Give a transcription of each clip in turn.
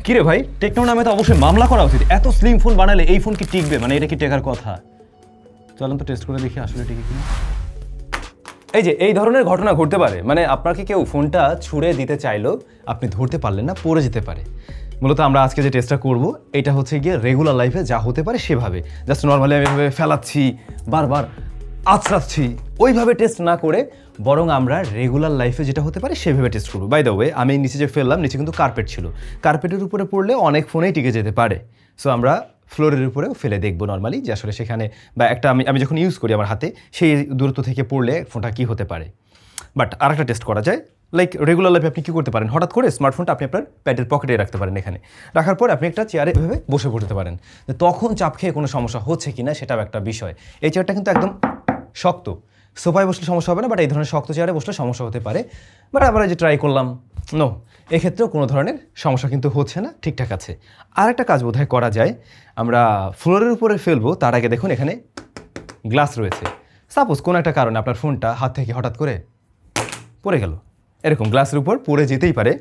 কিরে ভাই, টেকনো নামে তো অবশ্যই মামলা করা উচিত। এত স্লিম ফোন বানালে এই ফোন কি টিকবে? মানে এটা কি টেকার কথা? চলেন তো টেস্ট করে দেখি আসলে টিকে কিনা। এই যে এই ধরনের ঘটনা ঘটতে পারে, মানে আপনাকে কেউ ফোনটা ছুঁড়ে দিতে চাইলো, আপনি ধরতে পারলেন না, পড়ে যেতে পারে। মূলত আমরা আজকে যে টেস্টটা করব এটা হচ্ছে গিয়ে রেগুলার লাইফে যা হতে পারে সেভাবে, জাস্ট নর্মালি আমি এভাবে ফেলাচ্ছি, বারবার আছড়াচ্ছি, ওইভাবে টেস্ট না করে বরং আমরা রেগুলার লাইফে যেটা হতে পারে সেভাবে টেস্ট করবো। বাই দ্য ওয়ে, আমি নিচে যে ফেললাম, নিচে কিন্তু কার্পেট ছিল, কার্পেটের উপরে পড়লে অনেক ফোনেই টিকে যেতে পারে। সো আমরা ফ্লোরের উপরেও ফেলে দেখবো নর্মালি যে আসলে সেখানে বা একটা আমি যখন ইউজ করি আমার হাতে, সেই দূরত্ব থেকে পড়লে ফোনটা কী হতে পারে। বাট আর একটা টেস্ট করা যায়, লাইক রেগুলার লাইফে আপনি কী করতে পারেন, হঠাৎ করে স্মার্টফোনটা আপনি আপনার প্যান্টের পকেটে রাখতে পারেন, এখানে রাখার পর আপনি একটা চেয়ারে এভাবে বসে পড়তে পারেন। তখন চাপ খেয়ে কোনো সমস্যা হচ্ছে কি না সেটাও একটা বিষয়। এই চেয়ারটা কিন্তু একদম শক্ত, সোফায় বসলে সমস্যা হবে না, বাট এই ধরনের শক্ত চেয়ারে বসলে সমস্যা হতে পারে। বাট আমরা যে ট্রাই করলাম, নো, এক্ষেত্রেও কোনো ধরনের সমস্যা কিন্তু হচ্ছে না, ঠিকঠাক আছে। আর একটা কাজ বোধহয় করা যায়, আমরা ফ্লোরের উপরে ফেলবো তার আগে দেখুন এখানে গ্লাস রয়েছে। সাপোজ কোনো একটা কারণে আপনার ফোনটা হাত থেকে হঠাৎ করে পড়ে গেল, এরকম গ্লাসের উপর পড়ে যেতেই পারে,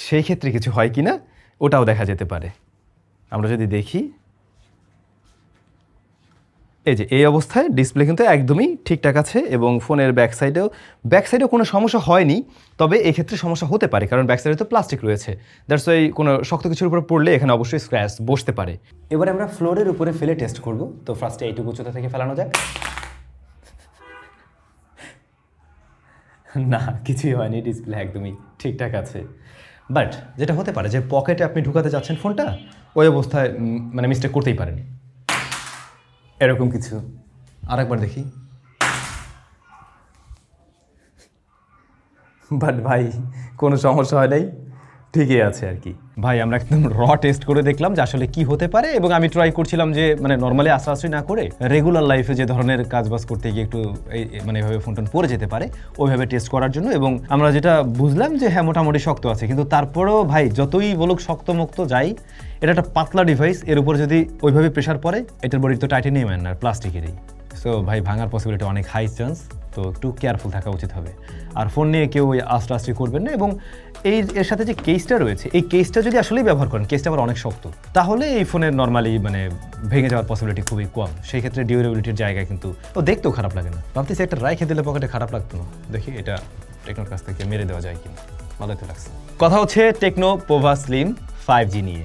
সেই ক্ষেত্রে কিছু হয় কি না ওটাও দেখা যেতে পারে। আমরা যদি দেখি, এই যে এই অবস্থায় ডিসপ্লে কিন্তু একদমই ঠিকঠাক আছে এবং ফোনের ব্যাক সাইডেও কোনো সমস্যা হয়নি। তবে এক্ষেত্রে সমস্যা হতে পারে কারণ ব্যাক সাইডে তো প্লাস্টিক রয়েছে, দ্যাটস ওয়াই কোনো শক্ত কিছুর উপর পড়লে এখানে অবশ্যই স্ক্র্যাচ বসতে পারে। এবারে আমরা ফ্লোরের উপরে ফেলে টেস্ট করব। তো ফার্স্টে এইটুকু উচ্চতা থেকে ফেলানো যাক। না, কিছুই হয়নি, ডিসপ্লে একদমই ঠিকঠাক আছে। বাট যেটা হতে পারে যে পকেটে আপনি ঢুকাতে যাচ্ছেন ফোনটা, ওই অবস্থায় মানে মিস্টেক করতেই পারেন, এরকম কিছু। আরেকবার দেখি। বাট ভাই কোনো সমস্যা হয় নাই, ঠিকই আছে আর কি। ভাই আমরা একদম র টেস্ট করে দেখলাম যে আসলে কি হতে পারে, এবং আমি ট্রাই করছিলাম যে মানে নর্মালি আশ্রয় না করে রেগুলার লাইফে যে ধরনের কাজবাজ করতে গিয়ে একটু মানে এভাবে ফোন টোন পড়ে যেতে পারে ওইভাবে টেস্ট করার জন্য। এবং আমরা যেটা বুঝলাম যে হ্যাঁ মোটামুটি শক্ত আছে, কিন্তু তারপরেও ভাই যতই বলুক শক্তমুক্ত যাই, এটা একটা পাতলা ডিভাইস, এর উপর যদি ওইভাবে প্রেশার পড়ে, এটার বডি তো টাইটেনিয়াম আর প্লাস্টিকেরই, সো ভাই ভাঙার পসিবিলিটি অনেক হাই চান্স। তো একটু কেয়ারফুল থাকা উচিত হবে। আর ফোন নিয়ে কেউ ওই আস্তে করবেন না। এবং এর সাথে যে কেসটা রয়েছে, এই কেসটা যদি আসলেই ব্যবহার করেন, কেসটা আবার অনেক শক্ত, তাহলে এই ফোনের নর্মালি মানে ভেঙে যাওয়ার পসিবিলিটি খুবই কম। সেই ক্ষেত্রে ডিউরেবিলিটির জায়গায় কিন্তু দেখতেও খারাপ লাগে না। ভাবতেছি একটা রাইখে দিলে পকেটে খারাপ লাগতো না। দেখি এটা টেকনোর কাছ থেকে মেরে দেওয়া যায় কিনা, ভালোই তো লাগছে। কথা হচ্ছে টেকনো পোভা স্লিম 5G নিয়ে।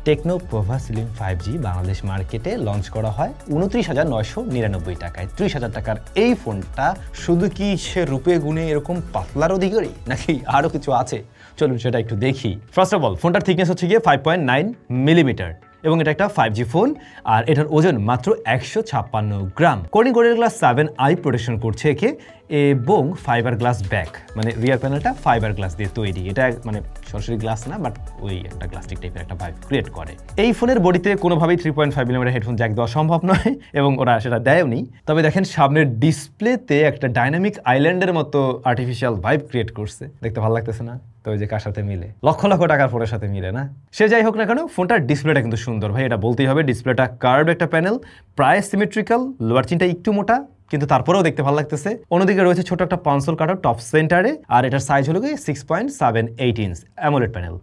Techno Pova slim 5G Bangladesh মার্কেটে লঞ্চ করা হয় 29,999 টাকায়। 30,000 টাকার এই ফোনটা শুধু কি সে রূপে গুণে এরকম পাতলার অধিকারী, নাকি আরও কিছু আছে? চলুন সেটা একটু দেখি। ফার্স্ট অফ অল, ফোনটার থিকনেস হচ্ছে গিয়ে 5.9 মিলিমিটার এবং এটা একটা 5G ফোন, আর এটার ওজন মাত্র 156 গ্রাম। Corning Gorilla Glass 7i protection করছে একে, এবং ফাইবার গ্লাস ব্যাক, মানে রিয়ার প্যানেলটা ফাইবার গ্লাস দিয়ে তৈরি। এটা মানে সরাসরি গ্লাস না, বাট ওই একটা প্লাস্টিক টাইপের একটা ভাইব ক্রিয়েট করে। এই ফোনের বডিতে কোনোভাবেই 3.5 মিলিমিটার হেডফোন জ্যাক দেওয়া সম্ভব নয়, এবং ওরা সেটা দেয়ওনি। তবে দেখেন সামনের ডিসপ্লেতে একটা ডাইনামিক আইল্যান্ডের মতো আর্টিফিশিয়াল ভাইব ক্রিয়েট করছে, দেখতে ভালো লাগতেছে না? তো ওই যে কার সাথে মিলে, লক্ষ লক্ষ টাকার ফোনের সাথে মিলে না? সে যাই হোক না কেন, ফোনটার ডিসপ্লেটা কিন্তু সুন্দর ভাই, এটা বলতেই হবে। ডিসপ্লেটা কার্ভ একটা প্যানেল, প্রায় সিমেট্রিক্যাল, লোয়ার চিনটা একটু মোটা, কিন্তু তারপরেও দেখতে ভালো লাগতেছে। অন্যদিকে রয়েছে ছোট একটা পাঞ্চল কাটার টপ সেন্টারে, আর এটার সাইজ হলো 6.78 ইঞ্চ অ্যামোলেড প্যানেল।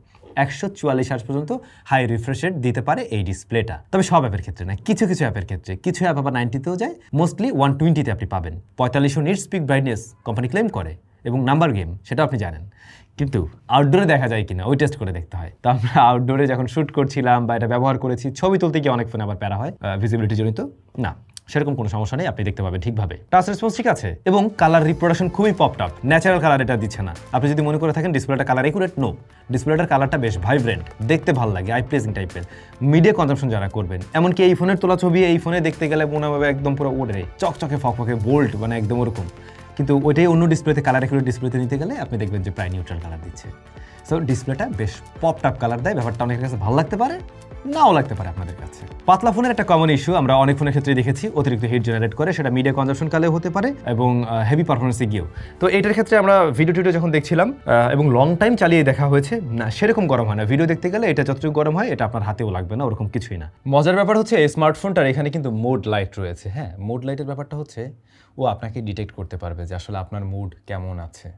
144 হার্জ পর্যন্ত হাই রিফ্রেশ রেট দিতে পারে এই ডিসপ্লেটা। তবে সব অ্যাপের ক্ষেত্রে না, কিছু অ্যাপের ক্ষেত্রে। কিছু অ্যাপ আবার 90তেও যায়, মোস্টলি 120তে আপনি পাবেন। 4500 nits pick brightness company claim করে, এবং নাম্বার গেম সেটা আপনি জানেন। কিন্তু আউটডোরে দেখা যায় কিনা ওই টেস্ট করে দেখতে হয়। তো আমরা আউটডোরে যখন শ্যুট করছিলাম বা এটা ব্যবহার করেছি, ছবি তুলতে গিয়ে অনেক ফোনে আবার প্যারা হয় ভিজিবিলিটি জনিত। না, সেরকম কোনো সমস্যা নেই, আপনি দেখতে পাবেন ঠিকভাবে। টাচ রেসপন্স ঠিক আছে, এবং কালার রিপ্রোডাকশন খুবই পপড আপ, ন্যাচারাল কালার এটা দিচ্ছে না। আপনি যদি মনে করে থাকেন ডিসপ্লেটা কালার একুরেট, নো, ডিসপ্লেটার কালারটা বেশ ভাইব্রেন্ট, দেখতে ভালো লাগে, আই প্লেজিং টাইপের। মিডিয়া কনজাম্পশন যারা করবেন, এমনকি এই ফোনের তোলা ছবি এই ফোনে দেখতে গেলে মনে হবে একদম পুরো ওড়ে চকচকে ফকফকে বোল্ড, মানে একদম ওরকম। কিন্তু ওইটাই অন্য ডিসপ্লেতে, কালার একুরেট ডিসপ্লেতে নিতে গেলে আপনি দেখবেন যে প্রায় নিউট্রাল কালার দিচ্ছে। সো ডিসপ্লেটা বেশ পপড আপ কালার দেয়, ব্যাপারটা অনেকের কাছে ভালো লাগতে পারে, নাও লাগতে পারে আপনাদের কাছে। পাতলা ফোনের একটা কমন ইস্যু আমরা অনেক ফোনের ক্ষেত্রে দেখেছি, অতিরিক্ত হিট জেনারেট করে, সেটা মিডিয়া কনজাম্পশন কালেও হতে পারে এবং হেভি পারফরমেন্সে গিয়েও। তো এইটার ক্ষেত্রে আমরা ভিডিও যখন দেখছিলাম এবং লং টাইম চালিয়ে দেখা হয়েছে, না সেরকম গরম হয় না। ভিডিও দেখতে গেলে এটা যতটুকু গরম হয় এটা আপনার হাতেও লাগবে না, ওরকম কিছুই না। মজার ব্যাপার হচ্ছে এই স্মার্টফোনটার এখানে কিন্তু মোড লাইট রয়েছে। হ্যাঁ, মোড লাইটের ব্যাপারটা হচ্ছে ও আপনাকে ডিটেক্ট করতে পারবে যে আসলে আপনার মুড কেমন আছে।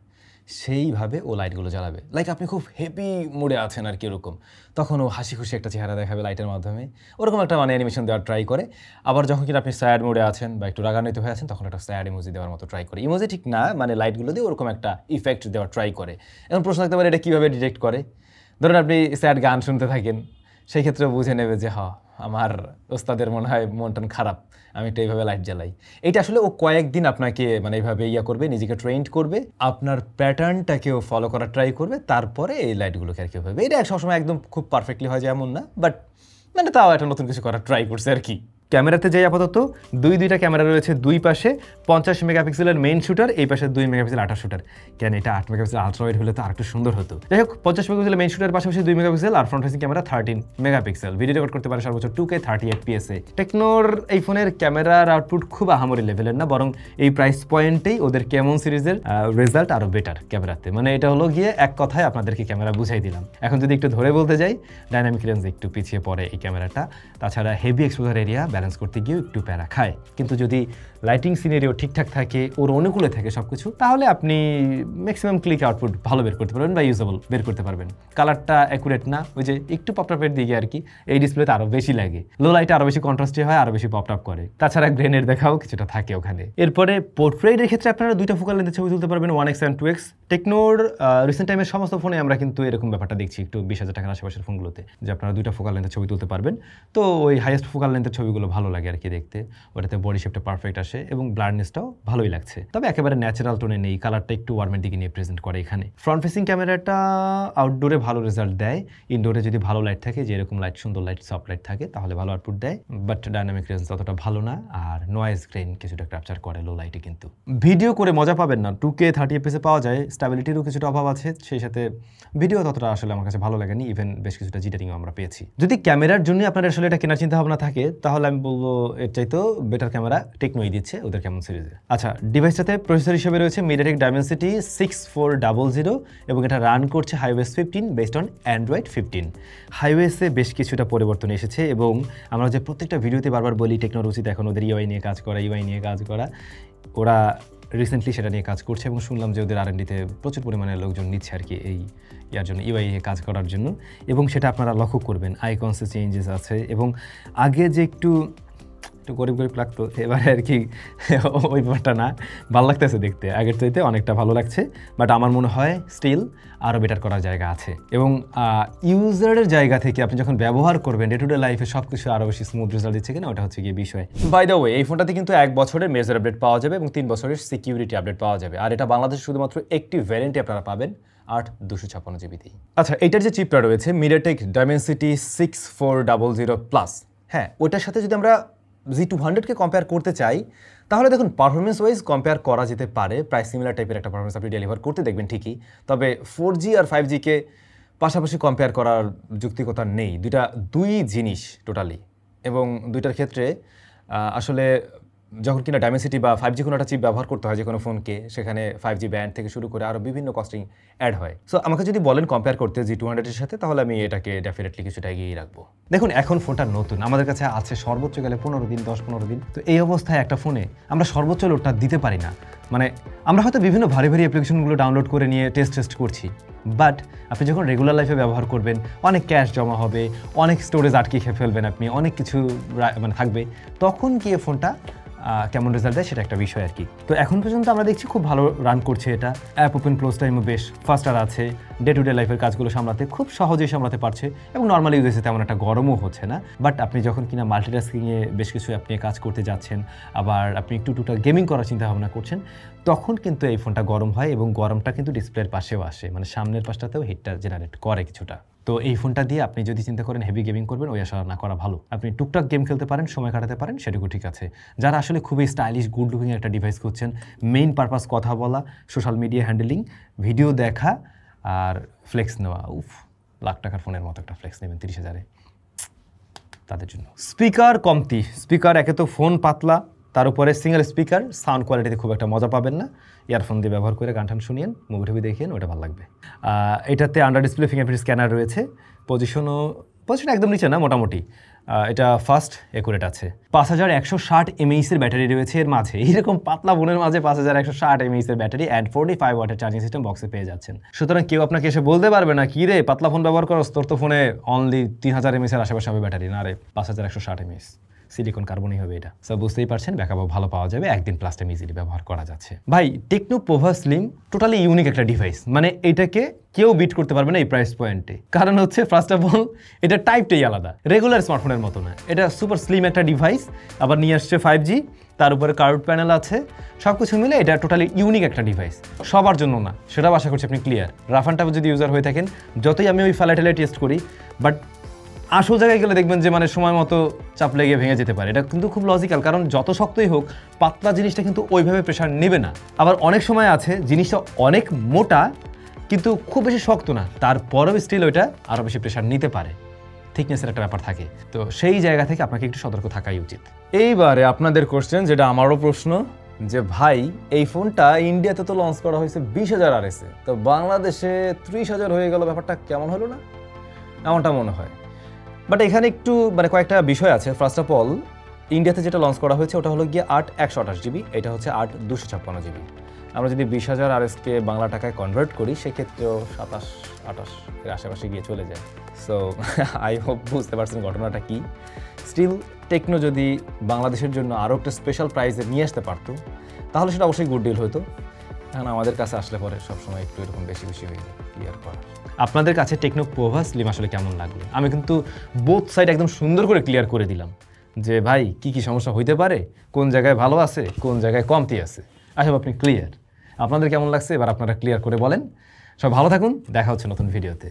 সেইভাবে ও লাইটগুলো জ্বালাবে। লাইক আপনি খুব হ্যাপি মুডে আছেন আর কি এরকম, তখন ও হাসি খুশি একটা চেহারা দেখাবে লাইটের মাধ্যমে, ওরকম একটা মানে অ্যানিমেশন দেওয়ার ট্রাই করে। আবার যখন কিনা আপনি স্যাড মুডে আছেন বা একটু রাগান্বিত হয়ে আছেন, তখন একটা স্যাড ইমোজি দেওয়ার মতো ট্রাই করে। ইমোজি ঠিক না, মানে লাইটগুলো দিয়ে ওরকম একটা ইফেক্ট দেওয়ার ট্রাই করে। এখন প্রশ্ন থাকতে পারে এটা কীভাবে ডিটেক্ট করে? ধরুন আপনি স্যাড গান শুনতে থাকেন, সেই ক্ষেত্রে বুঝে নেবে যে আমার ওস্তাদের মনে হয় মন টন খারাপ, আমি একটু এইভাবে লাইট জ্বালাই। এটা আসলে ও কয়েকদিন আপনাকে মানে এইভাবে করবে, নিজেকে ট্রেন্ড করবে, আপনার প্যাটার্নটাকেও ফলো করার ট্রাই করবে, তারপরে এই লাইটগুলোকে আর কি হবে। এটা সবসময় একদম খুব পারফেক্টলি হয় যায় এমন না, বাট মানে তাও একটা নতুন কিছু করার ট্রাই করছে আর কি। ক্যামেরাতে যাই আপাতত দুইটা ক্যামেরা রয়েছে, দুই পাশে 50 মেগাপিক্সেলের মেইন শুটার, এই পাশে 2 মেগাপিক্সেল আল্ট্রা শুটার। কেন এটা 8 মেগাপিক্সেল আল্ট্রা ওয়াইড হলে তো আরেকটু সুন্দর হতো। যাই হোক, 50 মেগাপিক্সেলের মেইন শুটার পাশাপাশি 2 মেগাপিক্সেল আর front facing camera 13 megapixel. Video record করতে পারে সর্বোচ্চ 2K 30 FPS এ। টেকনোর এই ফোনের ক্যামেরার আউটপুট খুব আহামরি লেভেলের না, বরং এই প্রাইস পয়েন্টেই ওদের কেমন সিরিজের রেজাল্ট আরও বেটার ক্যামেরাতে। মানে এটা হলো গিয়ে এক কথায় আপনাদেরকে ক্যামেরা বুঝাই দিলাম। এখন যদি একটু ধরে বলতে যাই, ডাইনামিক রেঞ্জ একটু পিছিয়ে পড়ে এই ক্যামেরাটা, তাছাড়া হেভি এক্সপোজার এরিয়া ব্যালেন্স করতে গিয়েও একটু প্যারা খায়। কিন্তু যদি লাইটিং সিনারিও ঠিকঠাক থাকে, ওর অনুকূলে থাকে সব কিছু, তাহলে আপনি ম্যাক্সিমাম ক্লিক আউটপুট ভালো বের করতে পারবেন বা ইউজেবল বের করতে পারবেন। কালারটা অ্যাকুরেট না, ওই যে একটু পপটপের দিকে আর কি, এই ডিসপ্লেতে আরও বেশি লাগে। লো লাইটে আরও বেশি কন্ট্রাস্টে হয়, আরও বেশি পপটপ করে। তাছাড়া গ্রেনের দেখাও কিছুটা থাকে ওখানে। এরপরে পোর্ট্রেটের ক্ষেত্রে আপনারা 2টা ফোকাল লেন্থের ছবি তুলতে পারবেন, 1x and 2x। টেকনোর রিসেন্ট টাইমের সমস্ত ফোনে আমরা কিন্তু এরকম ব্যাপারটা দেখছি, একটু 20,000 টাকার আশেপাশের ফোনগুলোতে, যে আপনারা 2টা ফোকাল লেন্থের ছবি তুলতে পারবেন। তো ওই হাইয়েস্ট ফোকাল লেন্থের ছবিগুলো ভালো লাগে আর কি দেখতে, ওটাতে বডি শেপটা পারফেক্ট আসে এবং ব্লারনেসটাও ভালোই লাগছে। তবে একেবারে ন্যাচারাল টোনে নেই, কালারটা একটু ওয়ার্মের দিকে নিয়ে প্রেজেন্ট করে এখানে। ফ্রন্ট ফেসিং ক্যামেরাটা আউটডোরে ভালো রেজাল্ট দেয়, ইনডোরে যদি ভালো লাইট থাকে, যেরকম লাইট সুন্দর লাইট সফট লাইট থাকে, তাহলে ভালো আউটপুট দেয়। বাট ডাইনামিক রেঞ্জ ততটা ভালো না, আর নয়েজ গ্রেন কিছুটা ক্যাপচার করে লো লাইটে। কিন্তু ভিডিও করে মজা পাবেন না, 2K 30 FPS পাওয়া যায়, স্ট্যাবিলিটিরও কিছুটা অভাব আছে, সেই সাথে ভিডিও ততটা আসলে আমার কাছে ভালো লাগেনি, ইভেন বেশ কিছুটা জিটারিংও আমরা পেয়েছি। যদি ক্যামেরার জন্য আপনার আসলে এটা কেনার চিন্তা ভাবনা থাকে, তাহলে আমি বলবো এর চাইতেও বেটার ক্যামেরা টেকনোই দিচ্ছে ওদের কেমন সিরিজে। আচ্ছা, ডিভাইসটাতে প্রসেসর হিসেবে রয়েছে MediaTek Dimensity 6400 এবং এটা রান করছে HiOS 15 বেসড অন Android 15। HiOS-এ বেশ কিছুটা পরিবর্তন এসেছে এবং আমরা যে প্রত্যেকটা ভিডিওতে বারবার বলি টেকনোর উচিত এখন ওদের UI নিয়ে কাজ করা, UI নিয়ে কাজ করা, ওরা রিসেন্টলি সেটা নিয়ে কাজ করছে এবং শুনলাম যে ওদের R&D-তে প্রচুর পরিমাণে লোকজন নিচ্ছে আর কি এই ইয়ার জন্য, UI নিয়ে কাজ করার জন্য। এবং সেটা আপনারা লক্ষ্য করবেন, আইকনসে চেঞ্জেস আছে এবং আগে যে একটু গরিব লাগতো, এবারে আর কি ওই ব্যাপারটা না, ভালো লাগতেছে দেখতে, আগের চাইতে অনেকটা ভালো লাগছে। বাট আমার মনে হয় স্টিল আরও বেটার করার জায়গা আছে। এবং ইউজারের জায়গা থেকে আপনি যখন ব্যবহার করবেন ডে টু ডে লাইফে সব কিছু আরও বেশি স্মুথ রেজাল্ট দিচ্ছে কিনা, ওটা হচ্ছে গিয়ে বিষয়। বাই দ্য ওয়ে, এই ফোনটাতে কিন্তু 1 বছরের মেজর আপডেট পাওয়া যাবে এবং 3 বছরের সিকিউরিটি আপডেট পাওয়া যাবে। আর এটা বাংলাদেশে শুধুমাত্র একটি ভ্যারিয়েন্টে আপনারা পাবেন, 8/256 জিবিতেই। আচ্ছা, এটার যে চিপটা রয়েছে MediaTek Dimensity 6400+, হ্যাঁ, ওটার সাথে যদি আমরা Z200-কে কম্পেয়ার করতে চাই, তাহলে দেখুন পারফরমেন্স ওয়াইজ কম্পেয়ার করা যেতে পারে, প্রায় সিমিলার টাইপের একটা পারফরমেন্স আপনি ডেলিভার করতে দেখবেন ঠিকই। তবে 4G আর 5G-কে পাশাপাশি কম্পেয়ার করার যৌক্তিকতা নেই, দুই জিনিস টোটালি। এবং দুইটার ক্ষেত্রে আসলে যখন কিনা ডাইমেনসিটি বা 5G কোনো একটা চিপ ব্যবহার করতে হয় যে কোনো ফোনকে, সেখানে 5G ব্যান্ড থেকে শুরু করে আরও বিভিন্ন কস্টিং অ্যাড হয়। সো আমাকে যদি বলেন কম্পেয়ার করতে Z200-এর সাথে, তাহলে আমি এটাকে ডেফিনেটলি কিছুটা এগিয়ে রাখবো। দেখুন, এখন ফোনটা নতুন, আমাদের কাছে আছে সর্বোচ্চ গেলে 15 দিন, 10-15 দিন। তো এই অবস্থায় একটা ফোনে আমরা সর্বোচ্চ লোডটা দিতে পারি না। মানে আমরা হয়তো বিভিন্ন ভারী অ্যাপ্লিকেশনগুলো ডাউনলোড করে নিয়ে টেস্ট করছি, বাট আপনি যখন রেগুলার লাইফে ব্যবহার করবেন, অনেক ক্যাশ জমা হবে, অনেক স্টোরেজ আটকে খেয়ে ফেলবেন আপনি, অনেক কিছু মানে থাকবে, তখন গিয়ে ফোনটা কেমন রেজাল্ট দেয় সেটা একটা বিষয় আর কি। তো এখন পর্যন্ত আমরা দেখছি খুব ভালো রান করছে এটা, অ্যাপ ওপেন ক্লোজ টাইমও বেশ ফাস্টার আছে, ডে টু ডে লাইফের কাজগুলো সামলাতে খুব সহজেই সামলাতে পারছে এবং নর্মালি ইউজেসে তেমন একটা গরমও হচ্ছে না। বাট আপনি যখন কিনা মাল্টিটাস্কিংয়ে বেশ কিছু অ্যাপ নিয়ে কাজ করতে যাচ্ছেন, আবার আপনি একটু গেমিং করার চিন্তা ভাবনা করছেন, তখন কিন্তু এই ফোনটা গরম হয় এবং গরমটা কিন্তু ডিসপ্লের পাশেও আসে, মানে সামনের পাশটাতেও হিটটা জেনারেট করে কিছুটা। তো এই ফোনটা দিয়ে আপনি যদি চিন্তা করেন হেভি গেমিং করবেন, ওই আশা না করা ভালো। আপনি টুকটাক গেম খেলতে পারেন, সময় কাটাতে পারেন, সেটুকু ঠিক আছে। যারা আসলে খুবই স্টাইলিশ গুড লুকিং একটা ডিভাইস খুঁজছেন, মেইন পারপাস কথা বলা, সোশ্যাল মিডিয়া হ্যান্ডেলিং, ভিডিও দেখা আর ফ্লেক্স নেওয়া, লাখ টাকার ফোনের মতো একটা ফ্লেক্স নেবেন 30,000-এ, তাদের জন্য। স্পিকার কমতি, স্পিকার একে তো ফোন পাতলা, তার উপরে সিঙ্গেল স্পিকার, সাউন্ড কোয়ালিটিতে খুব একটা মজা পাবেন না। ইয়ারফোন দিয়ে ব্যবহার করে গান টান শুনিয়েন, মুভি টুভি দেখিয়েন, ওটা ভালো লাগবে। এটাতে আন্ডার ডিসপ্লে ফিঙ্গারপ্রিন্ট স্ক্যানার রয়েছে, পজিশন একদম নিচে না, মোটামুটি এটা ফাস্ট একুরেট আছে। 5160 mAh এর ব্যাটারি রয়েছে এর মাঝে। এরকম পাতলা ফোনের মাঝে 5160 mAh এর ব্যাটারি অ্যান্ড 45 ওয়াটের চার্জিং সিস্টেম বক্সে পেয়ে যাচ্ছেন। সুতরাং কেউ আপনাকে এসে বলতে পারবে না, কি রে পাতলা ফোন ব্যবহার করো, তোর তো ফোনে অনলি 3000 mAh এর আশেপাশে হবে ব্যাটারি। না রে, 5160 mAh সিলিকন কার্বনই হবে এটা। সব বুঝতেই পারছেন, ব্যাকআপও ভালো পাওয়া যাবে, একদিন প্লাস টাইম ইজিলি ব্যবহার করা যাচ্ছে। ভাই techno Pova slim totally unique একটা ডিভাইস, মানে এটাকে কেউ বিট করতে পারবে না এই প্রাইস পয়েন্টে। কারণ হচ্ছে ফার্স্ট অফ অল এটা টাইপটাই আলাদা, রেগুলার স্মার্টফোনের মতো না। এটা সুপার স্লিম একটা ডিভাইস, আবার নিয়ে আসছে 5G, তার উপরে কার্ভ প্যানেল আছে, সব কিছু মিলে এটা টোটালি ইউনিক একটা ডিভাইস। সবার জন্য না, সেটাও আশা করছি আপনি ক্লিয়ার। রাফ অ্যান্ড টাফ যদি ইউজার হয়ে থাকেন, যতই আমি ওই ফ্যালাইটেলে টেস্ট করি, বাট আসল জায়গায় গেলে দেখবেন যে মানে সময় মতো চাপ লেগে ভেঙে যেতে পারে। এটা কিন্তু খুব লজিক্যাল, কারণ যত শক্তই হোক পাতলা জিনিসটা কিন্তু ওইভাবে প্রেশার নেবে না। আবার অনেক সময় আছে জিনিসটা অনেক মোটা কিন্তু খুব বেশি শক্ত না, তারপরেও স্টিল ওইটা আরও বেশি প্রেশার নিতে পারে, থিকনেসের একটা ব্যাপার থাকে। তো সেই জায়গা থেকে আপনাকে একটু সতর্ক থাকাই উচিত। এইবারে আপনাদের কোশ্চেন, যেটা আমারও প্রশ্ন, যে ভাই এই ফোনটা ইন্ডিয়াতে তো লঞ্চ করা হয়েছে 20,000 RS-এ, তো বাংলাদেশে 30,000 হয়ে গেল, ব্যাপারটা কেমন হলো না? এমনটা মনে হয়। বাট এখানে একটু মানে কয়েকটা বিষয় আছে। ফার্স্ট অফ অল, ইন্ডিয়াতে যেটা লঞ্চ করা হয়েছে ওটা হলো গিয়ে 8/128GB, এটা হচ্ছে 8/256GB। আমরা যদি 20,000 RS-কে বাংলা টাকায় কনভার্ট করি, সেক্ষেত্রেও 27-28 এর আশেপাশে গিয়ে চলে যায়। সো আই হোপ বুঝতে পারছেন ঘটনাটা কি। স্টিল টেকনো যদি বাংলাদেশের জন্য আরও একটা স্পেশাল প্রাইজে নিয়ে আসতে পারতো, তাহলে সেটা অবশ্যই গুড ডিল হতো। এখন আমাদের কাছে আসলে পরে সবসময় একটু এরকম বেশি বেশি হয়ে যায় ক্লিয়ার করা। আপনাদের কাছে টেকনো পোভা স্লিম আসলে কেমন লাগলো? আমি কিন্তু বোথ সাইড একদম সুন্দর করে ক্লিয়ার করে দিলাম যে ভাই কি কি সমস্যা হইতে পারে, কোন জায়গায় ভালো আছে, কোন জায়গায় কমতি আছে। আসলে আপনি ক্লিয়ার। আপনাদের কেমন লাগছে এবার আপনারা ক্লিয়ার করে বলেন। সব ভালো থাকুন, দেখা হচ্ছে নতুন ভিডিওতে।